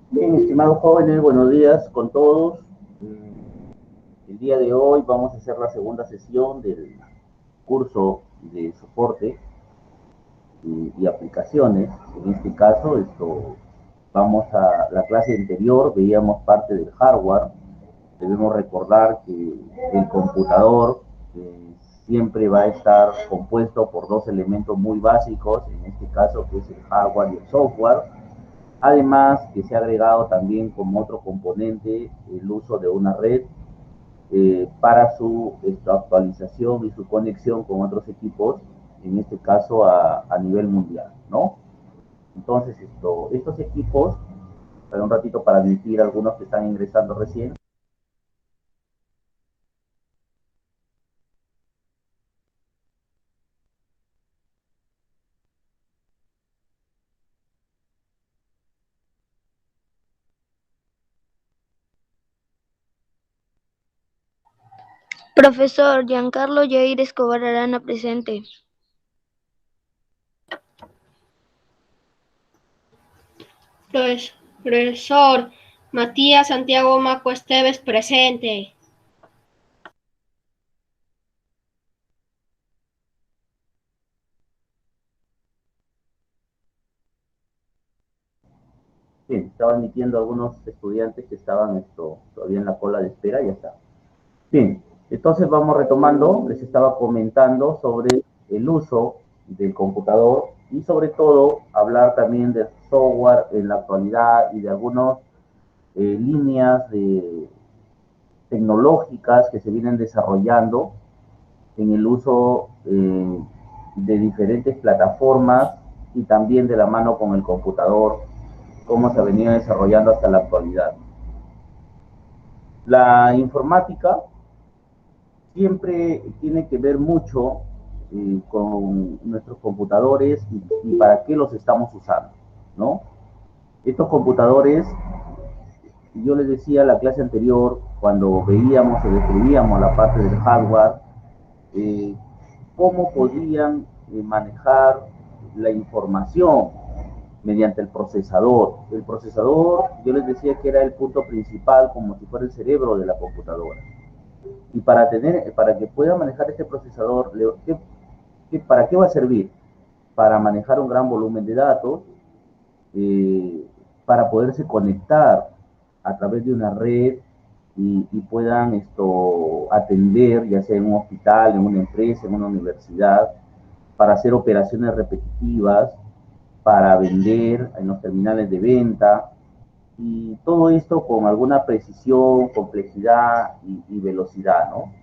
Bien, estimados jóvenes, buenos días con todos. El día de hoy vamos a hacer la segunda sesión del curso de soporte y aplicaciones. En este caso, vamos a la clase anterior, veíamos parte del hardware. Debemos recordar que el computador siempre va a estar compuesto por dos elementos muy básicos, en este caso que es el hardware y el software. Además, que se ha agregado también como otro componente el uso de una red para su actualización y su conexión con otros equipos, en este caso a nivel mundial, ¿no? Entonces, estos equipos, para un ratito para admitir algunos que están ingresando recién. Profesor Giancarlo Jair Escobar Arana presente. Profesor Matías Santiago Maco Esteves presente. Bien, estaba admitiendo a algunos estudiantes que estaban todavía en la cola de espera, ya está. Bien, entonces vamos retomando, les estaba comentando sobre el uso del computador y sobre todo hablar también del software en la actualidad y de algunas líneas tecnológicas que se vienen desarrollando en el uso de diferentes plataformas y también de la mano con el computador, cómo se ha venido desarrollando hasta la actualidad. La informática siempre tiene que ver mucho con nuestros computadores y para qué los estamos usando, ¿no? Estos computadores, yo les decía en la clase anterior, cuando veíamos o describíamos la parte del hardware, eh, cómo podían manejar la información mediante el procesador. El procesador, yo les decía que era el punto principal, como si fuera el cerebro de la computadora. Y para que pueda manejar este procesador, ¿para qué va a servir? Para manejar un gran volumen de datos, para poderse conectar a través de una red y puedan atender, ya sea en un hospital, en una empresa, en una universidad, para hacer operaciones repetitivas, para vender en los terminales de venta, y todo esto con alguna precisión, complejidad y velocidad, ¿no?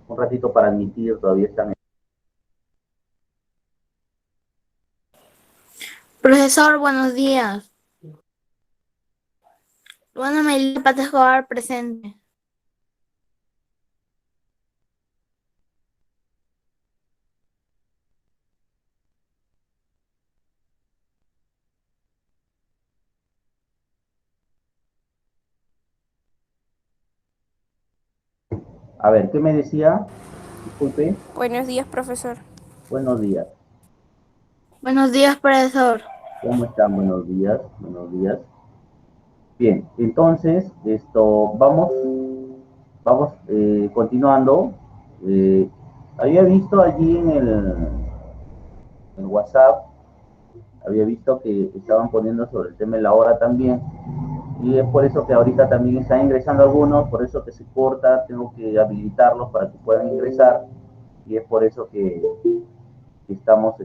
Un ratito para admitir, todavía están. Profesor, buenos días. Luana Melissa Pata Escobar presente. A ver, ¿qué me decía? Disculpe. Buenos días, profesor. Buenos días. Buenos días, profesor. ¿Cómo están? Buenos días. Buenos días. Bien, entonces, vamos continuando. Había visto allí en el WhatsApp, había visto que estaban poniendo sobre el tema de la hora también, y es por eso que ahorita también están ingresando algunos, por eso que se corta, tengo que habilitarlos para que puedan ingresar, y es por eso que estamos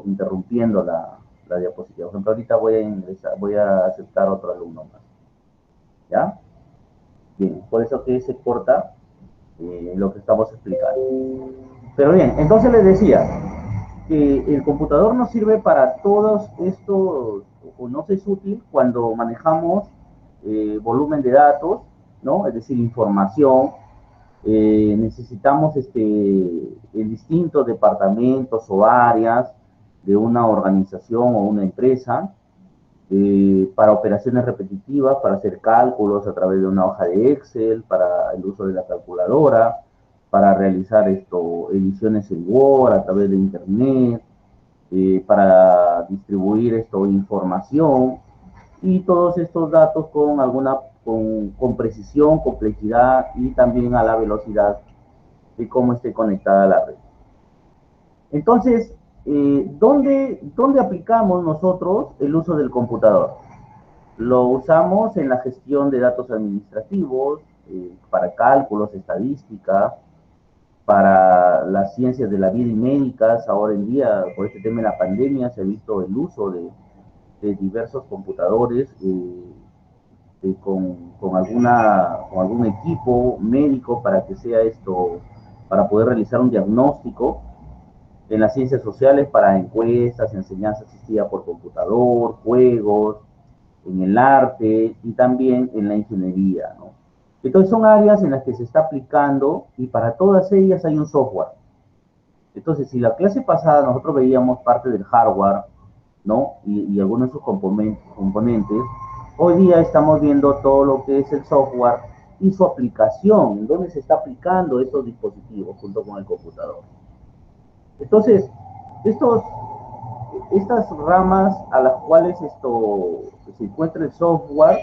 interrumpiendo la diapositiva. Por ejemplo, ahorita voy a aceptar otro alumno más. ¿Ya? Bien, por eso que se corta lo que estamos explicando. Pero bien, entonces les decía que el computador nos sirve para todos estos, o nos es útil cuando manejamos volumen de datos, ¿no? Es decir, información. Necesitamos en distintos departamentos o áreas de una organización o una empresa para operaciones repetitivas, para hacer cálculos a través de una hoja de Excel, para el uso de la calculadora, para realizar ediciones en Word a través de Internet, para distribuir información y todos estos datos con precisión, complejidad y también a la velocidad de cómo esté conectada la red. Entonces, ¿dónde aplicamos nosotros el uso del computador? Lo usamos en la gestión de datos administrativos, para cálculos, estadística, para las ciencias de la vida y médicas. Ahora en día, por este tema de la pandemia, se ha visto el uso de diversos computadores con algún equipo médico para que sea para poder realizar un diagnóstico. En las ciencias sociales para encuestas, enseñanza asistida por computador, juegos, en el arte y también en la ingeniería, ¿no? Entonces son áreas en las que se está aplicando y para todas ellas hay un software. Entonces, si la clase pasada nosotros veíamos parte del hardware, ¿no? Y algunos de sus componentes, hoy día estamos viendo todo lo que es el software y su aplicación, en dónde se está aplicando estos dispositivos junto con el computador. Entonces, estas ramas a las cuales se encuentra el software,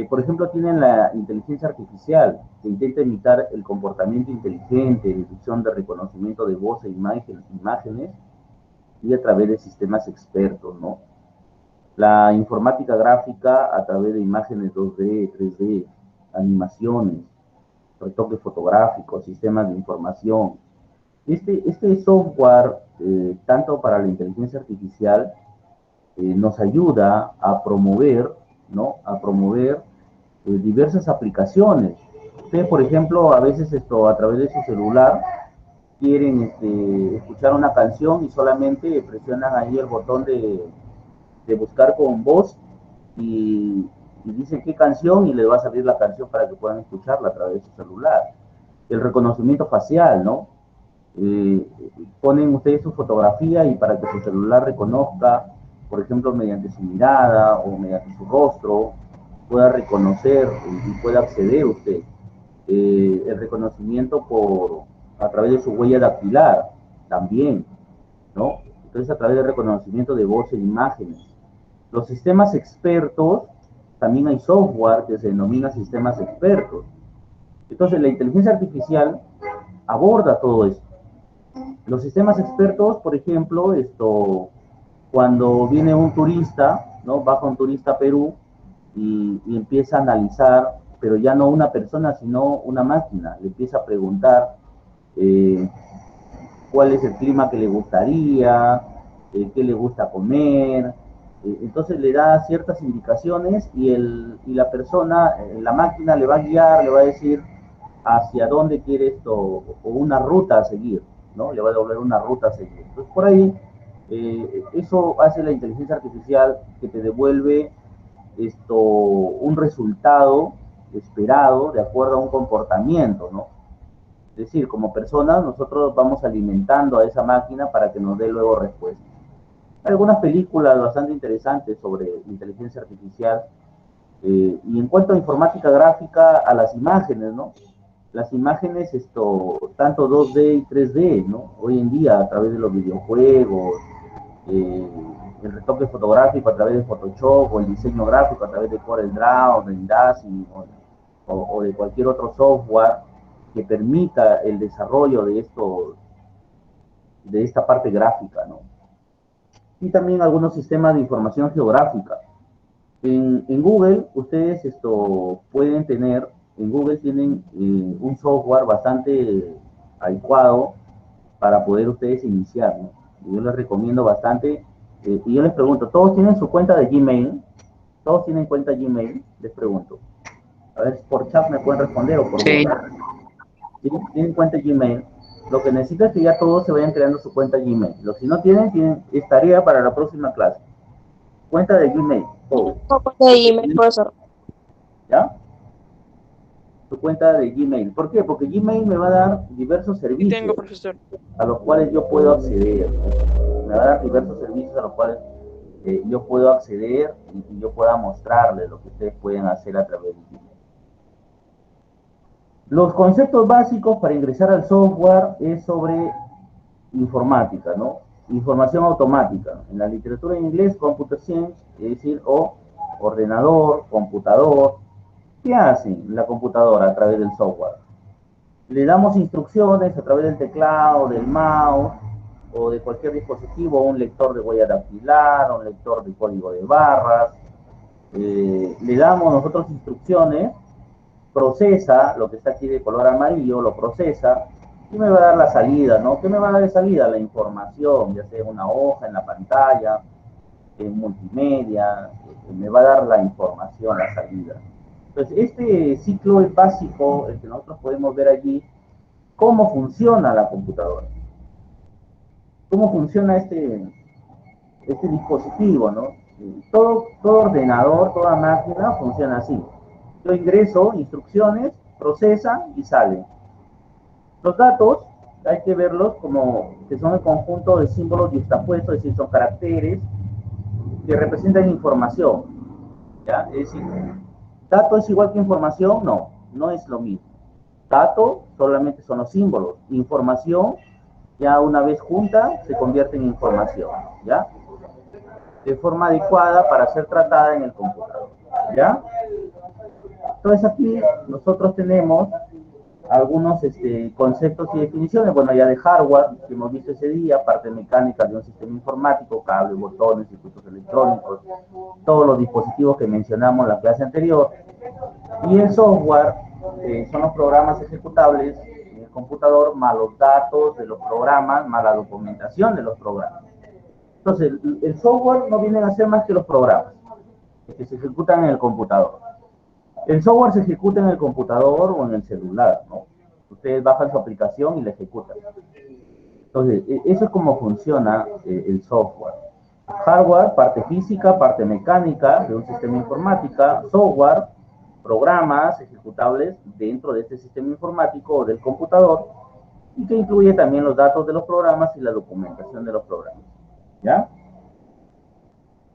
por ejemplo, tienen la inteligencia artificial, que intenta imitar el comportamiento inteligente, detección de reconocimiento de voz e imágenes, y a través de sistemas expertos, ¿no? La informática gráfica a través de imágenes 2D, 3D, animaciones, retoques fotográficos, sistemas de información. Este software, tanto para la inteligencia artificial, nos ayuda a promover, ¿no? A promover diversas aplicaciones. Ustedes, por ejemplo, a veces a través de su celular quieren escuchar una canción y solamente presionan ahí el botón de buscar con voz y dicen qué canción y les va a salir la canción para que puedan escucharla a través de su celular. El reconocimiento facial, ¿no? Ponen ustedes su fotografía y para que su celular reconozca, por ejemplo, mediante su mirada o mediante su rostro, pueda reconocer y pueda acceder usted. El reconocimiento a través de su huella dactilar, también, ¿no? Entonces, a través del reconocimiento de voz e imágenes. Los sistemas expertos, también hay software que se denomina sistemas expertos. Entonces, la inteligencia artificial aborda todo esto. Los sistemas expertos, por ejemplo, cuando viene un turista, ¿no? Baja un turista a Perú y empieza a analizar, pero ya no una persona, sino una máquina. Le empieza a preguntar cuál es el clima que le gustaría, qué le gusta comer. Entonces le da ciertas indicaciones y la persona, la máquina le va a guiar, le va a decir hacia dónde quiere o una ruta a seguir, ¿no? Le va a devolver una ruta a seguir. Entonces, por ahí, eso hace la inteligencia artificial, que te devuelve un resultado esperado de acuerdo a un comportamiento, ¿no? Es decir, como personas, nosotros vamos alimentando a esa máquina para que nos dé luego respuestas. Hay algunas películas bastante interesantes sobre inteligencia artificial. Y en cuanto a informática gráfica, a las imágenes, ¿no? Las imágenes, tanto 2D y 3D, ¿no? Hoy en día, a través de los videojuegos, el retoque fotográfico a través de Photoshop, o el diseño gráfico a través de CorelDRAW, Rendazi, o de cualquier otro software que permita el desarrollo de esta parte gráfica, ¿no? Y también algunos sistemas de información geográfica. En Google, ustedes pueden tener, en Google tienen un software bastante adecuado para poder ustedes iniciar, ¿no? Yo les recomiendo bastante, y yo les pregunto, ¿todos tienen su cuenta de Gmail? ¿Todos tienen cuenta Gmail? Les pregunto. A ver, por chat me pueden responder o por Sí. voz. ¿Sí? ¿Tienen cuenta Gmail? Lo que necesito es que ya todos se vayan creando su cuenta Gmail. Lo que si no tienen, es tarea para la próxima clase. Cuenta de Gmail, todos. De email, profesor. ¿Ya? Su cuenta de Gmail. ¿Por qué? Porque Gmail me va a dar diversos servicios. Tengo, profesor. A los cuales yo puedo acceder, ¿no? Me va a dar diversos servicios a los cuales yo puedo acceder y yo pueda mostrarles lo que ustedes pueden hacer a través de Gmail. Los conceptos básicos para ingresar al software es sobre informática, ¿no? información automática. En la literatura en inglés, computer science, es decir, o ordenador, computador. ¿Qué hace la computadora a través del software? Le damos instrucciones a través del teclado, del mouse, o de cualquier dispositivo, un lector de huella dactilar, un lector de código de barras. Le damos nosotros instrucciones, procesa lo que está aquí de color amarillo, lo procesa, y me va a dar la salida, ¿no? ¿Qué me va a dar de salida? La información, ya sea en una hoja, en la pantalla, en multimedia, me va a dar la información, la salida. Entonces, este ciclo es básico, el que nosotros podemos ver allí, cómo funciona la computadora, cómo funciona este dispositivo, ¿no? Todo ordenador, toda máquina funciona así. Yo ingreso instrucciones, procesan y salen. Los datos hay que verlos como que son el conjunto de símbolos yuxtapuestos, es decir, son caracteres que representan información, ¿ya? Es decir, ¿dato es igual que información? No, no es lo mismo. Dato solamente son los símbolos. Información, ya una vez junta, se convierte en información, ¿ya? De forma adecuada para ser tratada en el computador, ¿ya? Entonces aquí nosotros tenemos algunos conceptos y definiciones, bueno, ya de hardware, que hemos visto ese día, parte mecánica de un sistema informático, cables, botones, circuitos electrónicos, todos los dispositivos que mencionamos en la clase anterior. Y el software son los programas ejecutables en el computador, más los datos de los programas, más la documentación de los programas. Entonces, el software no vienen a ser más que los programas que se ejecutan en el computador. El software se ejecuta en el computador o en el celular, ¿no? Ustedes bajan su aplicación y la ejecutan. Entonces, eso es como funciona el software. Hardware, parte física, parte mecánica de un sistema informática, software, programas ejecutables dentro de este sistema informático o del computador, y que incluye también los datos de los programas y la documentación de los programas, ¿ya?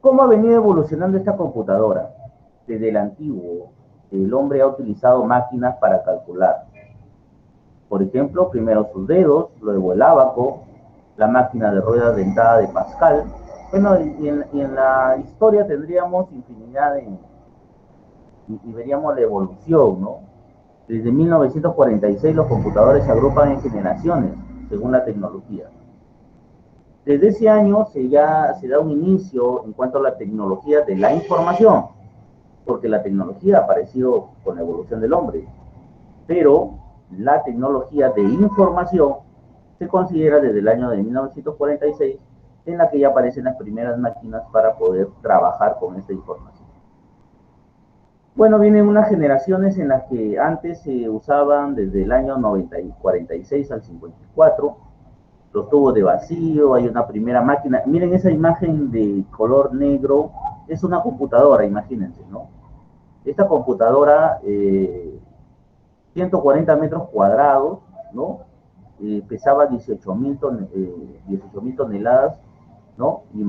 ¿Cómo ha venido evolucionando esta computadora? Desde el antiguo, el hombre ha utilizado máquinas para calcular. Por ejemplo, primero sus dedos, luego el ábaco, la máquina de ruedas dentada de Pascal. Bueno, y en la historia tendríamos infinidad y veríamos la evolución, ¿no? Desde 1946 los computadores se agrupan en generaciones, según la tecnología. Desde ese año ya se da un inicio en cuanto a la tecnología de la información, porque la tecnología ha aparecido con la evolución del hombre, pero la tecnología de información se considera desde el año de 1946, en la que ya aparecen las primeras máquinas para poder trabajar con esta información. Bueno, vienen unas generaciones en las que antes se usaban desde el año 46 al 54, los tubos de vacío, hay una primera máquina. Miren esa imagen de color negro, es una computadora, imagínense, ¿no? Esta computadora, 140 metros cuadrados, ¿no? Pesaba 18.000 toneladas, ¿no? Y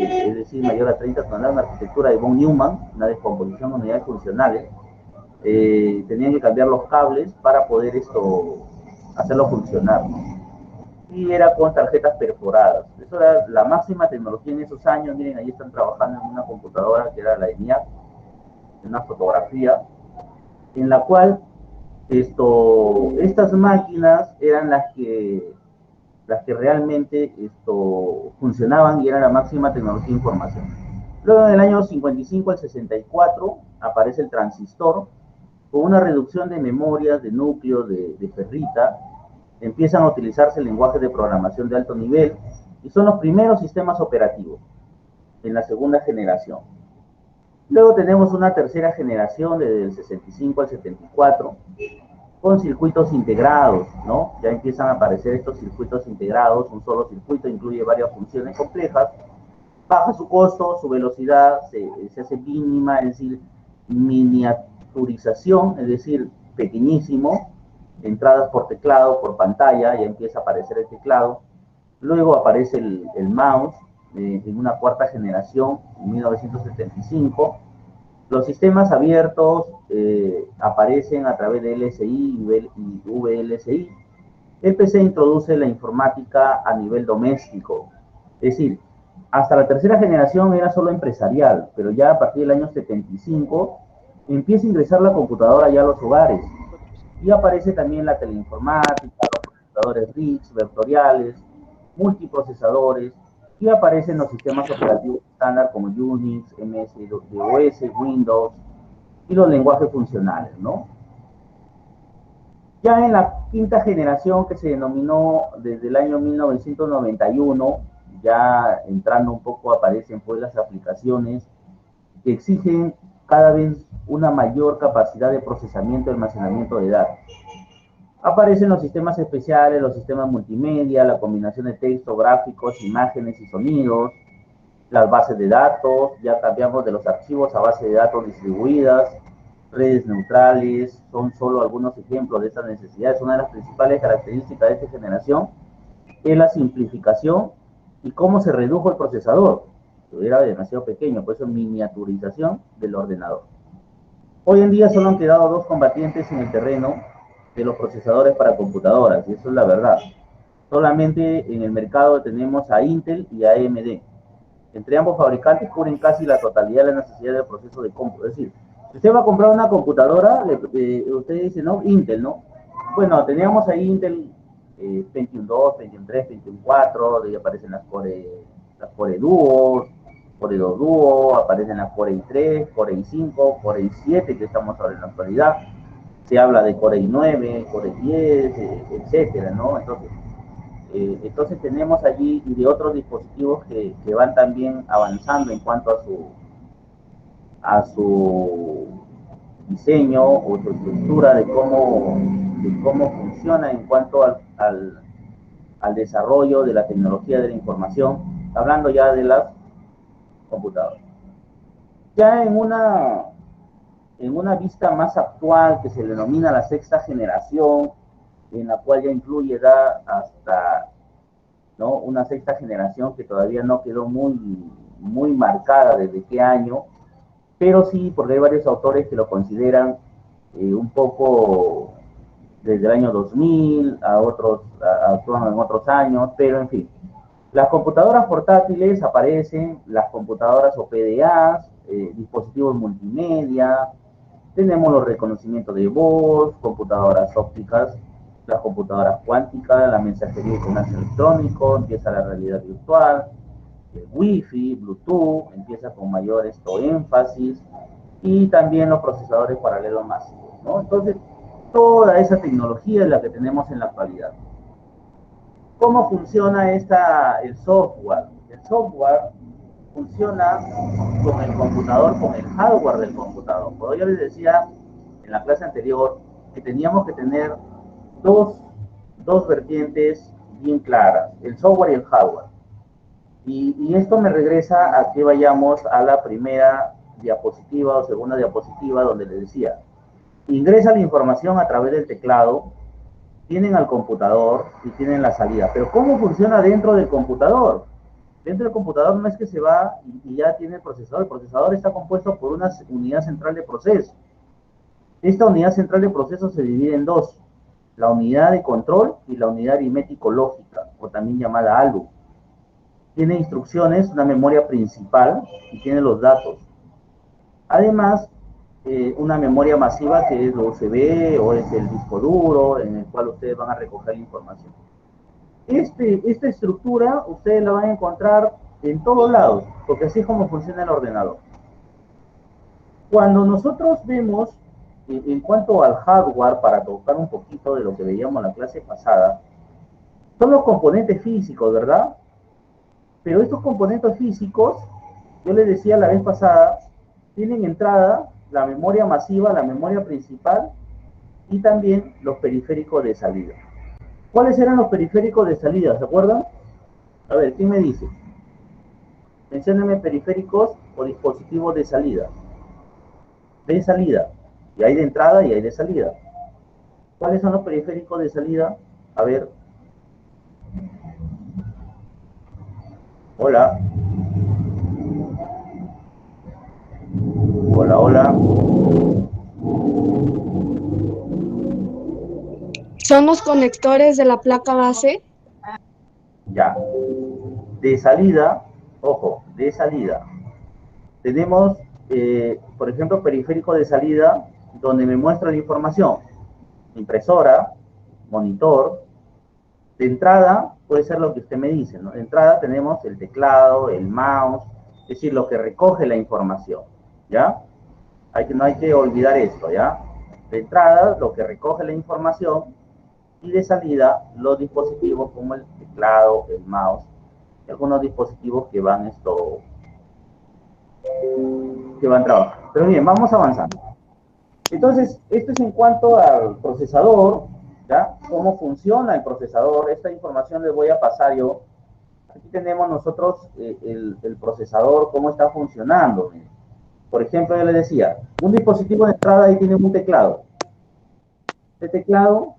es decir, mayor a 30 toneladas, una arquitectura de von Neumann, una descomposición de unidades funcionales. Tenían que cambiar los cables para poder hacerlo funcionar, ¿no? Y era con tarjetas perforadas. Eso era la máxima tecnología en esos años. Miren, ahí están trabajando en una computadora que era la ENIAC, una fotografía, en la cual estas máquinas eran las que realmente funcionaban y eran la máxima tecnología de información. Luego en el año 55 al 64 aparece el transistor con una reducción de memorias, de núcleos, de ferrita. Empiezan a utilizarse lenguajes de programación de alto nivel y son los primeros sistemas operativos en la segunda generación. Luego tenemos una tercera generación desde el 65 al 74 con circuitos integrados, ¿no? Ya empiezan a aparecer estos circuitos integrados, un solo circuito incluye varias funciones complejas, baja su costo, su velocidad se hace mínima, es decir, miniaturización, es decir, pequeñísimo, entradas por teclado, por pantalla, ya empieza a aparecer el teclado. Luego aparece el mouse en una cuarta generación, en 1975. Los sistemas abiertos aparecen a través de LSI y VLSI. El PC introduce la informática a nivel doméstico. Es decir, hasta la tercera generación era solo empresarial, pero ya a partir del año 75 empieza a ingresar la computadora ya a los hogares. Y aparece también la teleinformática, los procesadores RISC, vectoriales, multiprocesadores, y aparecen los sistemas operativos estándar como Unix, MS-DOS, Windows, y los lenguajes funcionales, ¿no? Ya en la quinta generación, que se denominó desde el año 1991, ya entrando un poco aparecen pues las aplicaciones que exigen cada vez una mayor capacidad de procesamiento y almacenamiento de datos. Aparecen los sistemas especiales, los sistemas multimedia, la combinación de texto, gráficos, imágenes y sonidos, las bases de datos, ya cambiamos de los archivos a bases de datos distribuidas, redes neutrales, son solo algunos ejemplos de estas necesidades. Una de las principales características de esta generación es la simplificación y cómo se redujo el procesador, que era demasiado pequeño, por eso miniaturización del ordenador. Hoy en día solo han quedado dos combatientes en el terreno de los procesadores para computadoras, y eso es la verdad. Solamente en el mercado tenemos a Intel y a AMD. Entre ambos fabricantes cubren casi la totalidad de la necesidad del proceso de cómputo. Es decir, si usted va a comprar una computadora, usted dice, no, Intel, ¿no? Bueno, teníamos ahí Intel Pentium 2, Pentium 3, Pentium 4, de ahí aparecen las Core Duo, Core 2 Duo, aparecen las Core i3, Core i5, Core i7, que estamos ahora en la actualidad. Se habla de Core i9, Core i10, etcétera, ¿no? Entonces tenemos allí y de otros dispositivos que van también avanzando en cuanto a su diseño o su estructura de cómo funciona en cuanto al desarrollo de la tecnología de la información, hablando ya de las computadoras. Ya en una vista más actual que se denomina la sexta generación, en la cual ya incluye hasta, ¿no?, una sexta generación que todavía no quedó muy marcada desde qué año, pero sí, porque hay varios autores que lo consideran un poco desde el año 2000, otros actúan en otros años, pero en fin. Las computadoras portátiles aparecen, las computadoras o PDAs, dispositivos multimedia, tenemos los reconocimientos de voz, computadoras ópticas, las computadoras cuánticas, la mensajería y comercio electrónico, empieza la realidad virtual, el Wi-Fi, Bluetooth, empieza con mayor énfasis, y también los procesadores paralelos masivos, ¿no? Entonces, toda esa tecnología es la que tenemos en la actualidad. ¿Cómo funciona el software? El software funciona con el computador, con el hardware del computador. Como yo les decía en la clase anterior, que teníamos que tener dos vertientes bien claras, el software y el hardware. Y esto me regresa a que vayamos a la primera diapositiva o segunda diapositiva, donde les decía, ingresa la información a través del teclado, tienen al computador y tienen la salida. Pero ¿cómo funciona dentro del computador? Dentro del computador no es que se va y ya tiene el procesador. El procesador está compuesto por una unidad central de proceso. Esta unidad central de proceso se divide en dos: la unidad de control y la unidad aritmético-lógica, o también llamada ALU. Tiene instrucciones, una memoria principal y tiene los datos. Además, una memoria masiva que es USB o es el disco duro en el cual ustedes van a recoger la información. Esta estructura ustedes la van a encontrar en todos lados, porque así es como funciona el ordenador. Cuando nosotros vemos, en cuanto al hardware, para tocar un poquito de lo que veíamos en la clase pasada, son los componentes físicos, ¿verdad? Pero estos componentes físicos, yo les decía la vez pasada, tienen entrada la memoria masiva, la memoria principal y también los periféricos de salida. ¿Cuáles eran los periféricos de salida? ¿Se acuerdan? A ver, ¿quién me dice? Menciónenme periféricos o dispositivos de salida. De salida. Y hay de entrada y hay de salida. ¿Cuáles son los periféricos de salida? A ver. Hola. Hola, hola. ¿Son los conectores de la placa base? Ya. De salida, ojo, de salida, tenemos, por ejemplo, periférico de salida, donde me muestra la información. Impresora, monitor. De entrada, puede ser lo que usted me dice, ¿no? De entrada tenemos el teclado, el mouse, es decir, lo que recoge la información, ¿ya? No hay que olvidar esto, ¿ya? De entrada, lo que recoge la información, y de salida, los dispositivos como el teclado, el mouse, y algunos dispositivos que van trabajando. Pero bien, vamos avanzando. Entonces, esto es en cuanto al procesador, ¿ya? ¿Cómo funciona el procesador? Esta información les voy a pasar yo. Aquí tenemos nosotros el procesador, cómo está funcionando. Por ejemplo, yo les decía, un dispositivo de entrada ahí tiene un teclado. Este teclado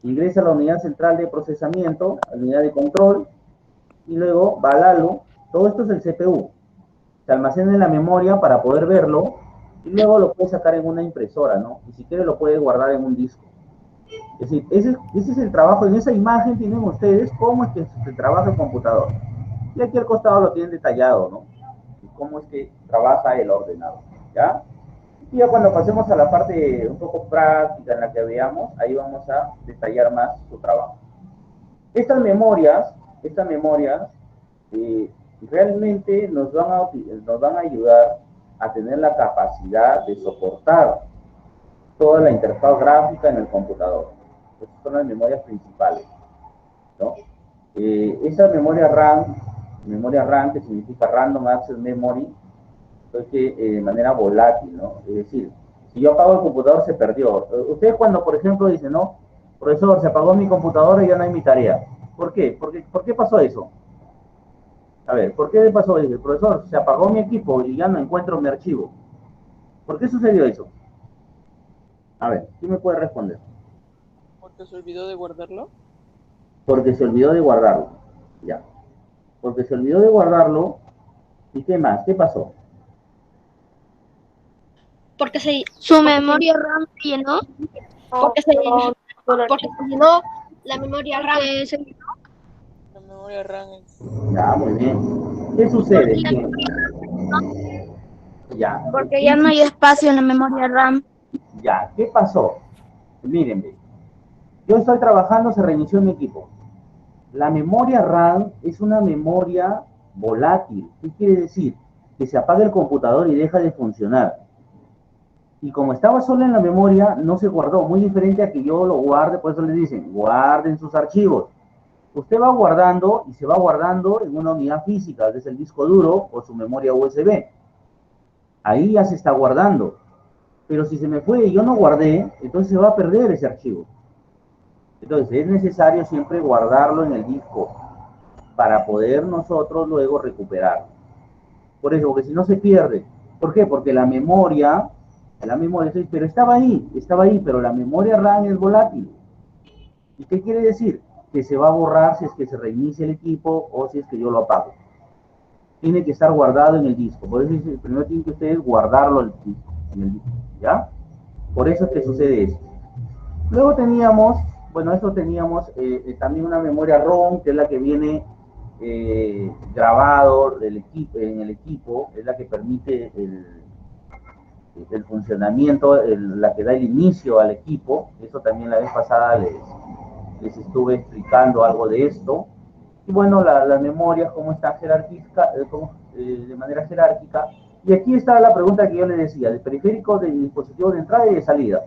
ingresa a la unidad central de procesamiento, a la unidad de control, y luego va al halo. Todo esto es el CPU. Se almacena en la memoria para poder verlo, y luego lo puede sacar en una impresora, ¿no? Y si quiere lo puede guardar en un disco. Es decir, ese es el trabajo. En esa imagen tienen ustedes cómo es que se trabaja el computador. Y aquí al costado lo tienen detallado, ¿no? Y cómo es que trabaja el ordenador, ¿ya? Y ya cuando pasemos a la parte un poco práctica en la que veamos, ahí vamos a detallar más su trabajo. Estas memorias realmente nos van a ayudar a tener la capacidad de soportar toda la interfaz gráfica en el computador. Estas son las memorias principales, ¿no? Esa memoria RAM, que significa Random Access Memory, es que de manera volátil, ¿no? Es decir, si yo apago el computador, se perdió. Ustedes cuando, por ejemplo, dicen, no, profesor, se apagó mi computadora y ya no hay mi tarea. ¿Por qué? ¿Por qué pasó eso? A ver, ¿por qué pasó eso? Profesor, se apagó mi equipo y ya no encuentro mi archivo. ¿Por qué sucedió eso? A ver, ¿quién me puede responder? ¿Porque se olvidó de guardarlo? Porque se olvidó de guardarlo. Ya. Porque se olvidó de guardarlo. ¿Y qué más? ¿Qué pasó? Su memoria RAM se llenó. Porque se llenó la memoria RAM. La memoria RAM es... Ya, muy bien. ¿Qué sucede? Bien. Ya. Porque ya no hay espacio en la memoria RAM. Ya. ¿Qué pasó? Mírenme. Yo estoy trabajando, se reinició mi equipo. La memoria RAM es una memoria volátil. ¿Qué quiere decir? Que se apaga el computador y deja de funcionar. Y como estaba solo en la memoria, no se guardó. Muy diferente a que yo lo guarde, por eso les dicen, guarden sus archivos. Usted va guardando y se va guardando en una unidad física, que es el disco duro o su memoria USB. Ahí ya se está guardando. Pero si se me fue y yo no guardé, entonces se va a perder ese archivo. Entonces es necesario siempre guardarlo en el disco para poder nosotros luego recuperarlo. Por eso, porque si no se pierde. ¿Por qué? Porque la memoria, pero estaba ahí, pero la memoria RAM es volátil. ¿Y qué quiere decir? Que se va a borrar si es que se reinicia el equipo o si es que yo lo apago. Tiene que estar guardado en el disco. Por eso primero tienen que ustedes guardarlo en el disco, ¿ya? Por eso es que sucede esto. Luego teníamos también una memoria ROM, que es la que viene grabado en el equipo, es la que permite el funcionamiento, la que da el inicio al equipo. Eso también la vez pasada les estuve explicando algo de esto. Y bueno, las memorias, cómo están de manera jerárquica. Y aquí está la pregunta que yo les decía, de periféricos, de dispositivos de entrada y de salida.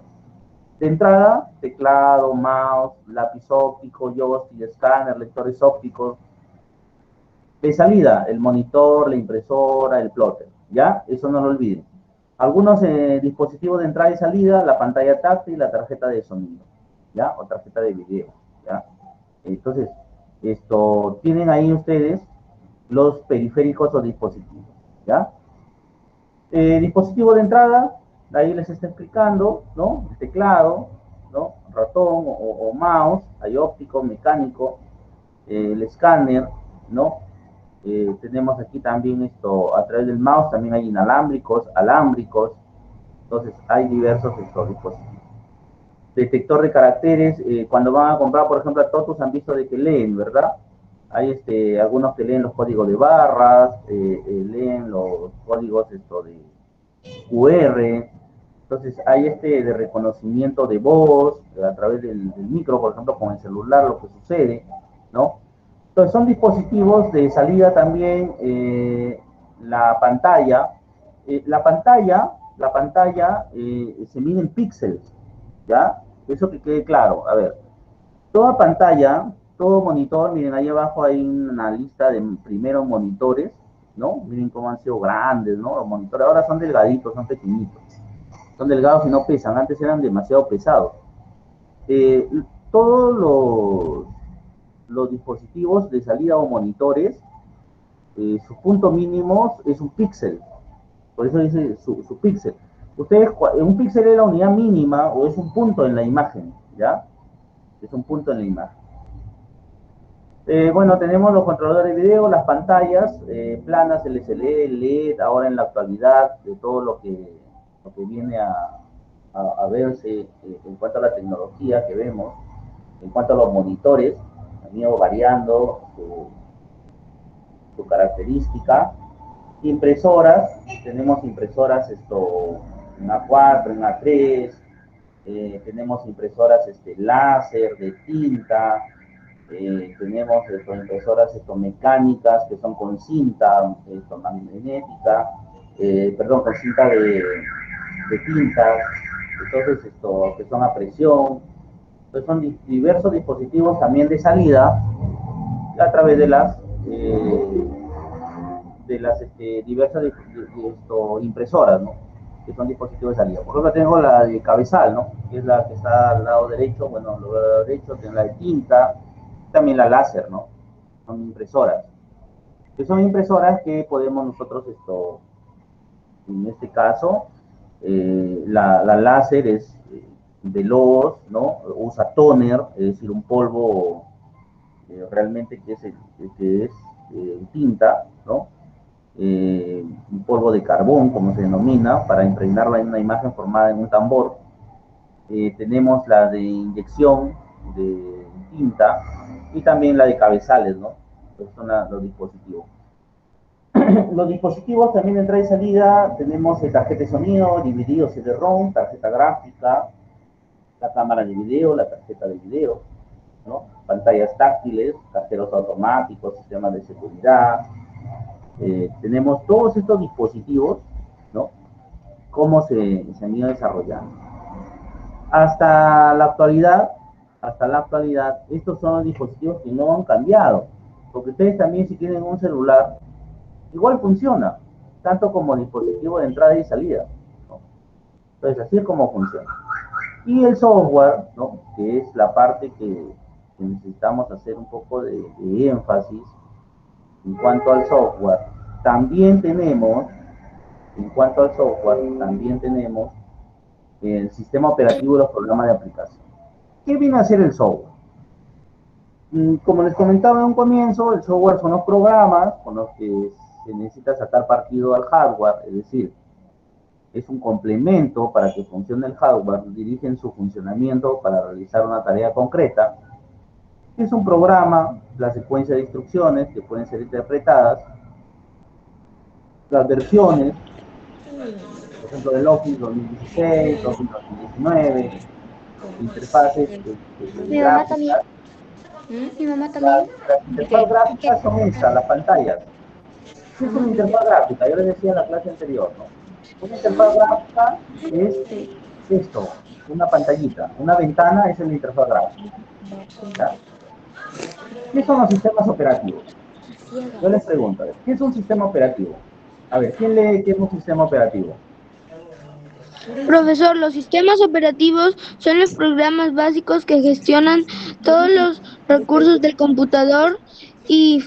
De entrada, teclado, mouse, lápiz óptico, joystick, escáner, lectores ópticos. De salida, el monitor, la impresora, el plotter, ¿ya? Eso no lo olviden. Algunos dispositivos de entrada y salida, la pantalla táctil y la tarjeta de sonido, ¿ya? O tarjeta de video, ¿ya? Entonces, tienen ahí ustedes los periféricos o dispositivos, ¿ya? Dispositivo de entrada, ahí les está explicando, ¿no? El teclado, ¿no? Ratón o mouse, hay óptico, mecánico, el escáner, ¿no? Tenemos aquí también a través del mouse también hay inalámbricos, alámbricos, entonces hay diversos dispositivos. Detector de caracteres, cuando van a comprar, por ejemplo, a Totus han visto de que leen, ¿verdad? Hay algunos que leen los códigos de barras, leen los códigos de QR. Entonces hay de reconocimiento de voz a través del micro, por ejemplo, con el celular, lo que sucede, ¿no? Entonces son dispositivos de salida también, la pantalla. La pantalla se mide en píxeles, ¿ya? Eso que quede claro. A ver, toda pantalla, todo monitor, miren, ahí abajo hay una lista de primeros monitores, ¿no? Miren cómo han sido grandes, ¿no? Los monitores ahora son delgaditos, son pequeñitos. Son delgados y no pesan, antes eran demasiado pesados. Todos los dispositivos de salida o monitores, su punto mínimo es un píxel, por eso dice su píxel. Ustedes, un píxel es la unidad mínima o es un punto en la imagen, ¿ya? Es un punto en la imagen. Bueno, tenemos los controladores de video, las pantallas planas, LCD, LED, ahora en la actualidad, de todo lo que viene a verse en cuanto a la tecnología que vemos, en cuanto a los monitores, han ido variando su característica. Impresoras, tenemos impresoras en A4, en A3, tenemos impresoras láser, de tinta, tenemos impresoras mecánicas que son con cinta magnética, perdón, con cinta de tinta, entonces que son a presión. Entonces son diversos dispositivos también de salida a través de las diversas impresoras, ¿no? Que son dispositivos de salida. Por ejemplo, tengo la de cabezal, ¿no? Que es la que está al lado derecho, bueno, al lado derecho, tengo la de tinta, también la láser, ¿no? Son impresoras. Que son impresoras que podemos nosotros, en este caso, la láser es veloz, ¿no? Usa tóner, es decir, un polvo realmente que es tinta, ¿no? Un polvo de carbón, como se denomina, para impregnarla en una imagen formada en un tambor. Tenemos la de inyección de tinta y también la de cabezales, ¿no? Estos son los dispositivos. Los dispositivos también de entrada y salida, tenemos tarjeta de sonido, DVD o CD-ROM, tarjeta gráfica, la cámara de video, la tarjeta de video, ¿no? Pantallas táctiles, cajeros automáticos, sistemas de seguridad. Tenemos todos estos dispositivos, ¿no? Cómo se han ido desarrollando. Hasta la actualidad, estos son los dispositivos que no han cambiado, porque ustedes también, si tienen un celular, igual funciona, tanto como dispositivo de entrada y salida, ¿no? Entonces, así es como funciona. Y el software, ¿no? Que es la parte que necesitamos hacer un poco de énfasis. En cuanto al software, también tenemos el sistema operativo y los programas de aplicación. ¿Qué viene a hacer el software? Como les comentaba en un comienzo, el software son los programas con los que se necesita sacar partido al hardware, es decir, es un complemento para que funcione el hardware, dirigen su funcionamiento para realizar una tarea concreta. Es un programa, la secuencia de instrucciones que pueden ser interpretadas, las versiones, por ejemplo, del Office 2016, Office 2019, interfaces Mi mamá también. Mi mamá también. Las interfaces gráficas son estas, las pantallas. ¿Qué es una interfaz gráfica? Yo les decía en la clase anterior, ¿no? Una interfaz gráfica es esto, una pantallita, una ventana es la interfaz gráfica. ¿Ya? ¿Qué son los sistemas operativos? Yo les pregunto, ¿qué es un sistema operativo? A ver, ¿quién lee qué es un sistema operativo? Profesor, los sistemas operativos son los programas básicos que gestionan todos los recursos del computador y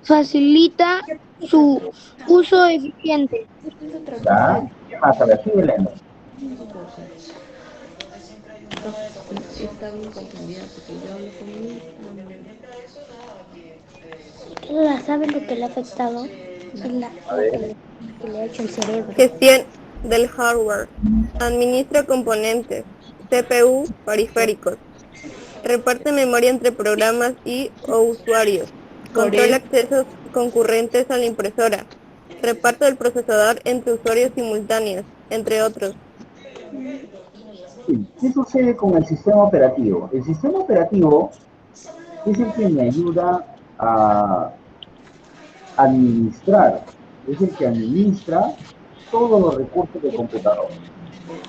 facilita su uso eficiente. ¿Ya? ¿Qué más? A ver, sigue leyendo. Está bien confundida porque yo hablo conmigo. ¿Ella sabe lo que le ha afectado? Que le ha hecho el cerebro. Gestión del hardware. Administra componentes. CPU, periféricos. Reparte memoria entre programas y o usuarios. control de accesos concurrentes a la impresora, reparto del procesador entre usuarios simultáneos, entre otros. Sí, ¿qué sucede con el sistema operativo? El sistema operativo es el que me ayuda a administrar, es el que administra todos los recursos del computador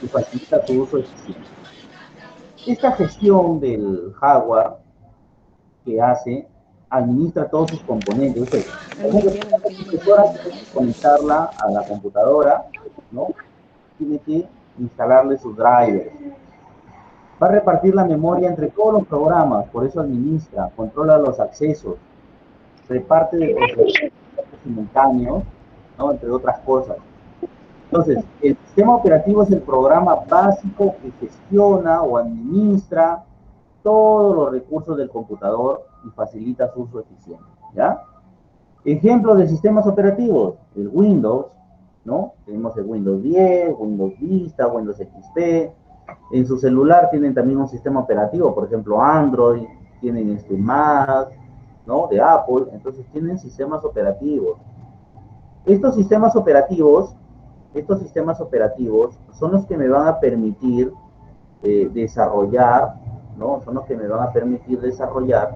y facilita su uso eficiente. Esta gestión del hardware que hace, administra todos sus componentes. O sea, por ejemplo, la impresora tiene que conectarla a la computadora, ¿no? Tiene que instalarle sus drivers. Va a repartir la memoria entre todos los programas, por eso administra, controla los accesos, reparte de procesos simultáneos, ¿no? Entre otras cosas. Entonces, el sistema operativo es el programa básico que gestiona o administra todos los recursos del computador y facilita su uso eficiente, ¿ya? Ejemplos de sistemas operativos, el Windows, ¿no? Tenemos el Windows 10, Windows Vista, Windows XP. En su celular tienen también un sistema operativo, por ejemplo, Android, tienen Mac, ¿no? De Apple, entonces tienen sistemas operativos. Estos sistemas operativos son los que me van a permitir desarrollar, ¿no? Son los que me van a permitir desarrollar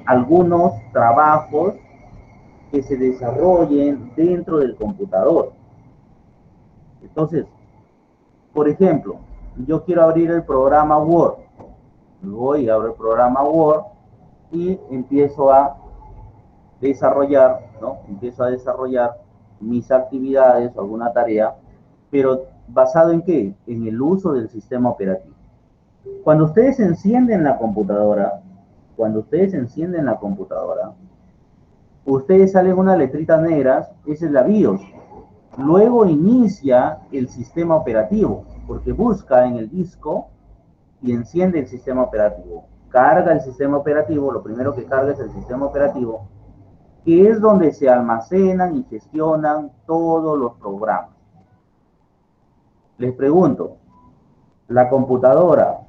algunos trabajos que se desarrollen dentro del computador. Entonces, por ejemplo, yo quiero abrir el programa Word. Voy a abrir el programa Word y empiezo a desarrollar, ¿no? Empiezo a desarrollar mis actividades o alguna tarea, pero ¿basado en qué? En el uso del sistema operativo. Cuando ustedes encienden la computadora, ustedes salen unas letritas negras, esa es la BIOS. Luego inicia el sistema operativo, porque busca en el disco y enciende el sistema operativo. Carga el sistema operativo, lo primero que carga es el sistema operativo, que es donde se almacenan y gestionan todos los programas. Les pregunto, ¿la computadora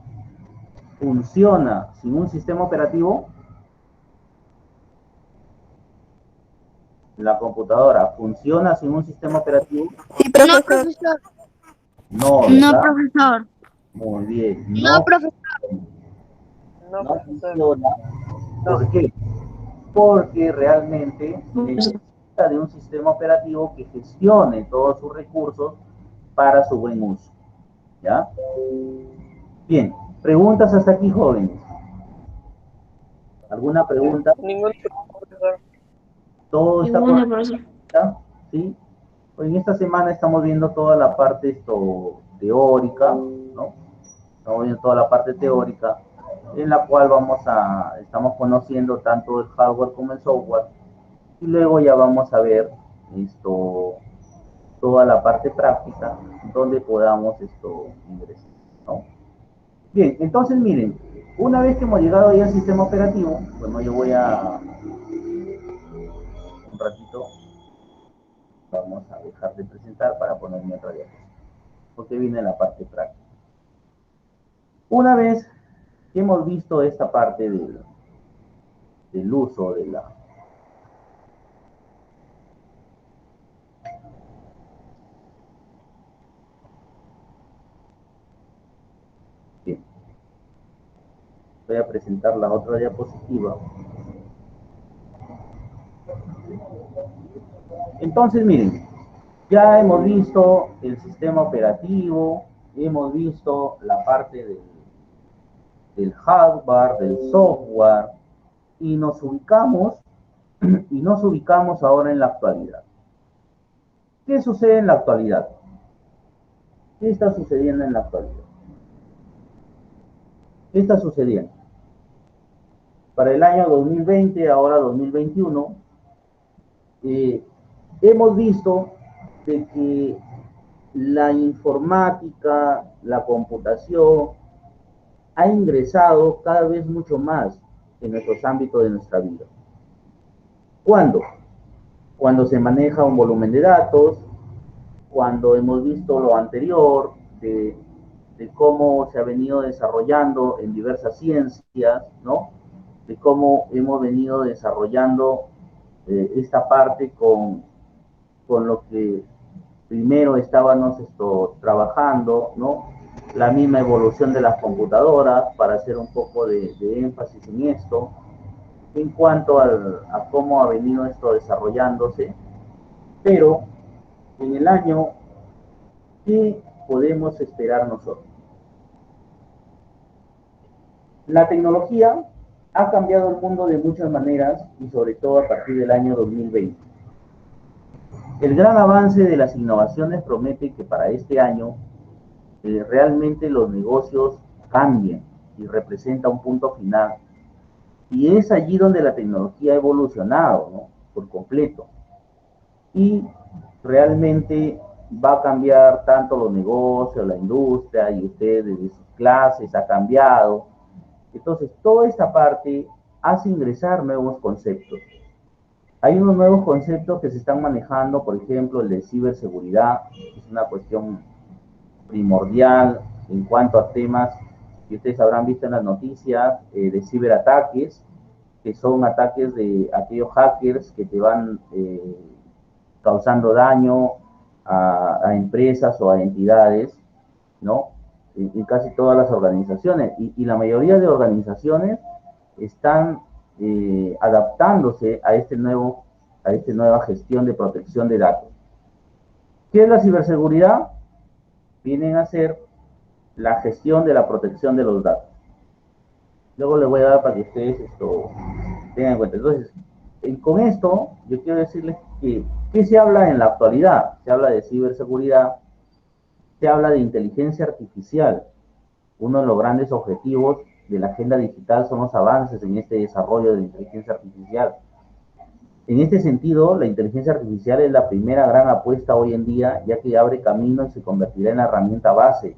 funciona sin un sistema operativo? ¿La computadora funciona sin un sistema operativo? Sí, No, profesor. profesor. No, No, ¿verdad? profesor. Muy bien. No, profesor. No, No profesor. funciona. ¿Por qué? Porque realmente necesita de un sistema operativo que gestione todos sus recursos para su buen uso. ¿Ya? Bien, preguntas hasta aquí, jóvenes. ¿Alguna pregunta? Ningún profesor. ¿Todo está Ninguna, correcto? profesor. ¿Sí? Pues en esta semana estamos viendo toda la parte teórica, ¿no? Estamos viendo toda la parte teórica, en la cual estamos conociendo tanto el hardware como el software, y luego ya vamos a ver toda la parte práctica, donde podamos ingresar, ¿no? Bien, entonces miren, una vez que hemos llegado ya al sistema operativo, bueno, yo voy a un ratito, vamos a dejar de presentar para ponerme otra diapositiva, porque viene la parte práctica. Una vez que hemos visto esta parte del uso de la... Bien, voy a presentar la otra diapositiva. Entonces, miren, ya hemos visto el sistema operativo, hemos visto la parte del hardware, del software, y nos ubicamos ahora en la actualidad. ¿Qué sucede en la actualidad? ¿Qué está sucediendo en la actualidad? ¿Qué está sucediendo? Para el año 2020, ahora 2021, hemos visto de que la informática, la computación, ha ingresado cada vez mucho más en nuestros ámbitos de nuestra vida. ¿Cuándo? Cuando se maneja un volumen de datos, cuando hemos visto lo anterior de cómo se ha venido desarrollando en diversas ciencias, ¿no? de cómo hemos venido desarrollando esta parte con lo que primero estábamos trabajando, ¿no? La misma evolución de las computadoras, para hacer un poco de énfasis en esto, en cuanto a cómo ha venido esto desarrollándose, pero en el año, ¿qué podemos esperar nosotros? La tecnología ha cambiado el mundo de muchas maneras y sobre todo a partir del año 2020. El gran avance de las innovaciones promete que para este año realmente los negocios cambien y representa un punto final. Y es allí donde la tecnología ha evolucionado, ¿no? Por completo. Y realmente va a cambiar tanto los negocios, la industria, y usted desde sus clases ha cambiado. Entonces, toda esta parte hace ingresar nuevos conceptos. Hay unos nuevos conceptos que se están manejando, por ejemplo, el de ciberseguridad, es una cuestión primordial en cuanto a temas que ustedes habrán visto en las noticias de ciberataques, que son ataques de aquellos hackers que te van causando daño a empresas o a entidades, ¿no? En casi todas las organizaciones. Y la mayoría de organizaciones están adaptándose a esta nueva gestión de protección de datos. ¿Qué es la ciberseguridad? Vienen a ser la gestión de la protección de los datos. Luego les voy a dar para que ustedes tengan en cuenta. Entonces, con esto, yo quiero decirles que, ¿qué se habla en la actualidad? Se habla de ciberseguridad, se habla de inteligencia artificial. Uno de los grandes objetivos de la agenda digital son los avances en este desarrollo de la inteligencia artificial. En este sentido, la inteligencia artificial es la primera gran apuesta hoy en día, ya que abre camino y se convertirá en la herramienta base.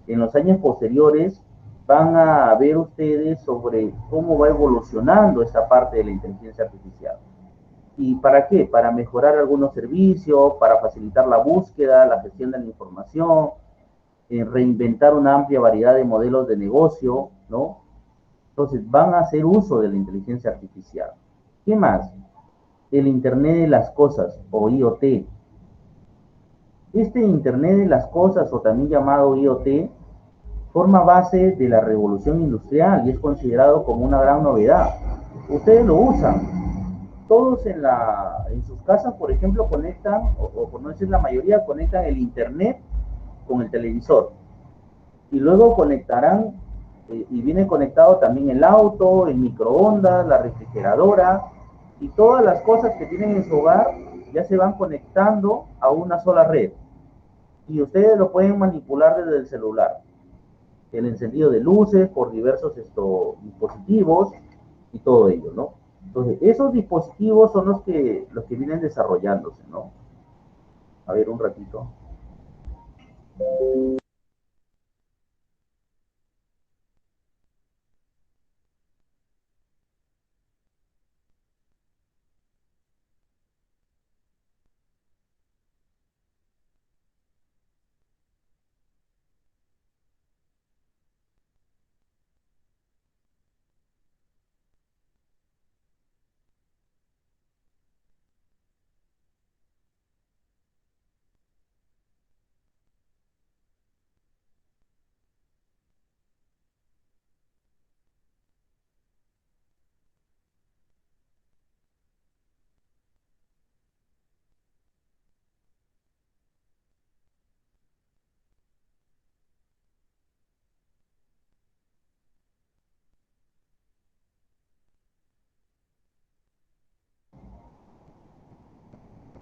En los años posteriores van a ver ustedes sobre cómo va evolucionando esta parte de la inteligencia artificial. ¿Y para qué? Para mejorar algunos servicios, para facilitar la búsqueda, la gestión de la información, reinventar una amplia variedad de modelos de negocio, ¿no? Entonces van a hacer uso de la inteligencia artificial. ¿Qué más? El Internet de las Cosas, o IoT. Este Internet de las Cosas, o también llamado IoT, forma base de la revolución industrial y es considerado como una gran novedad. Ustedes lo usan. Todos en sus casas, por ejemplo, conectan, o por no decir la mayoría, conectan el Internet con el televisor. Y luego conectarán, y viene conectado también el auto, el microondas, la refrigeradora, y todas las cosas que tienen en su hogar ya se van conectando a una sola red. Y ustedes lo pueden manipular desde el celular. El encendido de luces por diversos dispositivos y todo ello, ¿no? Entonces, esos dispositivos son los que vienen desarrollándose, ¿no? A ver, un ratito.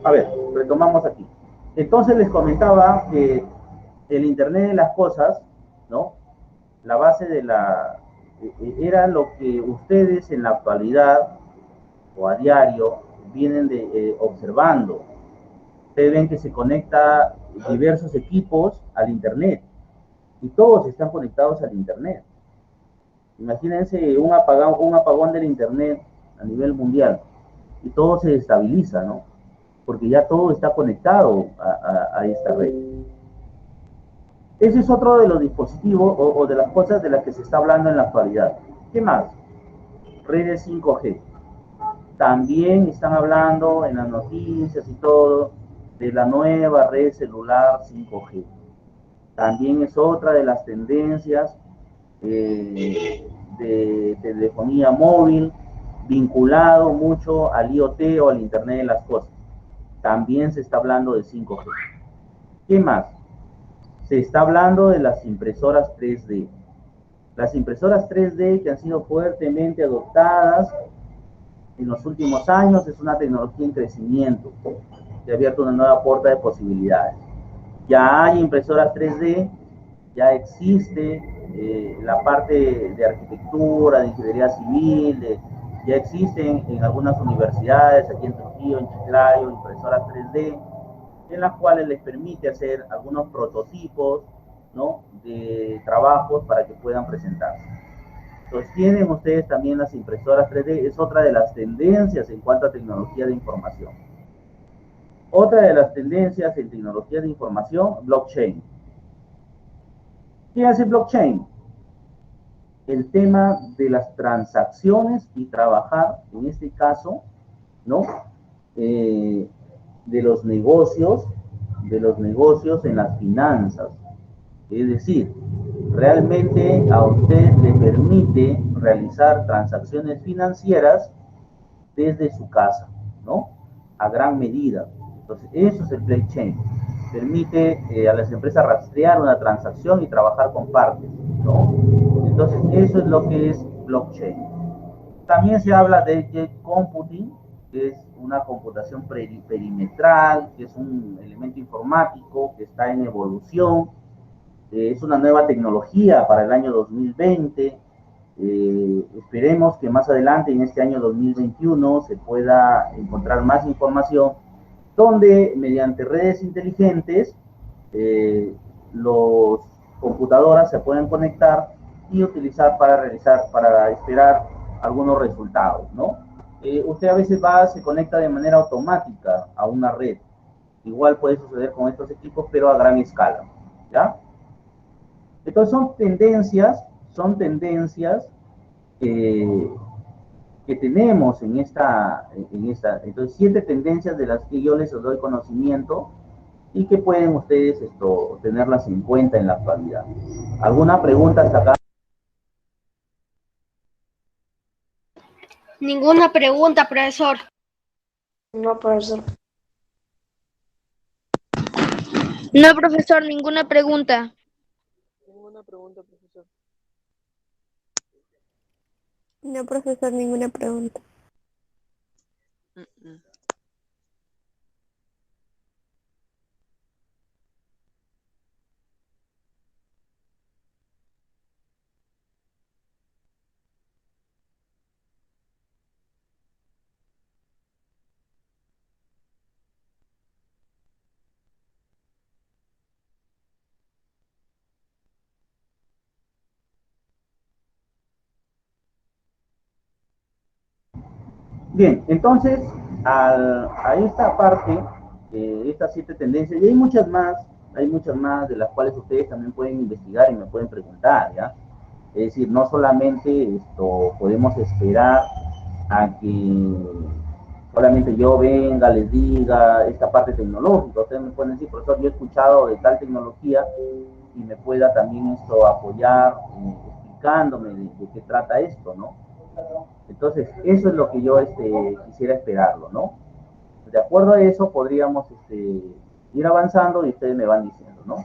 A ver, retomamos aquí. Entonces les comentaba que el Internet de las Cosas, ¿no? La base era lo que ustedes en la actualidad o a diario vienen observando. Ustedes ven que se conecta diversos equipos al Internet y todos están conectados al Internet. Imagínense un apagón del Internet a nivel mundial y todo se destabiliza, ¿no? Porque ya todo está conectado a esta red. Ese es otro de los dispositivos o de las cosas de las que se está hablando en la actualidad. ¿Qué más? redes 5G. También están hablando en las noticias y todo de la nueva red celular 5G. También es otra de las tendencias de telefonía móvil vinculado mucho al IoT o al Internet de las Cosas. También se está hablando de 5G. ¿Qué más? Se está hablando de las impresoras 3D. Las impresoras 3D que han sido fuertemente adoptadas en los últimos años, es una tecnología en crecimiento que ha abierto una nueva puerta de posibilidades. Ya hay impresoras 3D, ya existe la parte de arquitectura, de ingeniería civil, ya existen en algunas universidades, aquí en Trujillo, en Chiclayo, impresoras 3D, en las cuales les permite hacer algunos prototipos, ¿no?, de trabajos para que puedan presentarse. Entonces tienen ustedes también las impresoras 3D, es otra de las tendencias en cuanto a tecnología de información. Otra de las tendencias en tecnología de información, blockchain. ¿Qué hace blockchain? El tema de las transacciones y trabajar, en este caso, ¿no?, de los negocios en las finanzas. Es decir, realmente a usted le permite realizar transacciones financieras desde su casa, ¿no?, a gran medida. Entonces, eso es el blockchain. Permite a las empresas rastrear una transacción y trabajar con partes, ¿no? Entonces, eso es lo que es blockchain. También se habla de edge computing, que es una computación perimetral, que es un elemento informático que está en evolución. Es una nueva tecnología para el año 2020. Esperemos que más adelante, en este año 2021, se pueda encontrar más información donde mediante redes inteligentes los computadoras se pueden conectar y utilizar para esperar algunos resultados, ¿no? Usted a veces se conecta de manera automática a una red. Igual puede suceder con estos equipos, pero a gran escala, ¿ya? Entonces son tendencias que tenemos en esta, entonces 7 tendencias de las que yo les doy conocimiento y que pueden ustedes tenerlas en cuenta en la actualidad. ¿Alguna pregunta hasta acá? Ninguna pregunta, profesor. No, profesor. No, profesor, ninguna pregunta. Ninguna pregunta, profesor. No, profesor, ninguna pregunta. Bien, entonces, a esta parte, estas 7 tendencias, y hay muchas más de las cuales ustedes también pueden investigar y me pueden preguntar, ¿ya? Es decir, no solamente podemos esperar a que solamente yo venga, les diga esta parte tecnológica. Ustedes me pueden decir, profesor, yo he escuchado de tal tecnología y me pueda también apoyar explicándome de qué trata esto, ¿no? Entonces, eso es lo que yo quisiera esperarlo, ¿no? De acuerdo a eso, podríamos ir avanzando y ustedes me van diciendo, ¿no?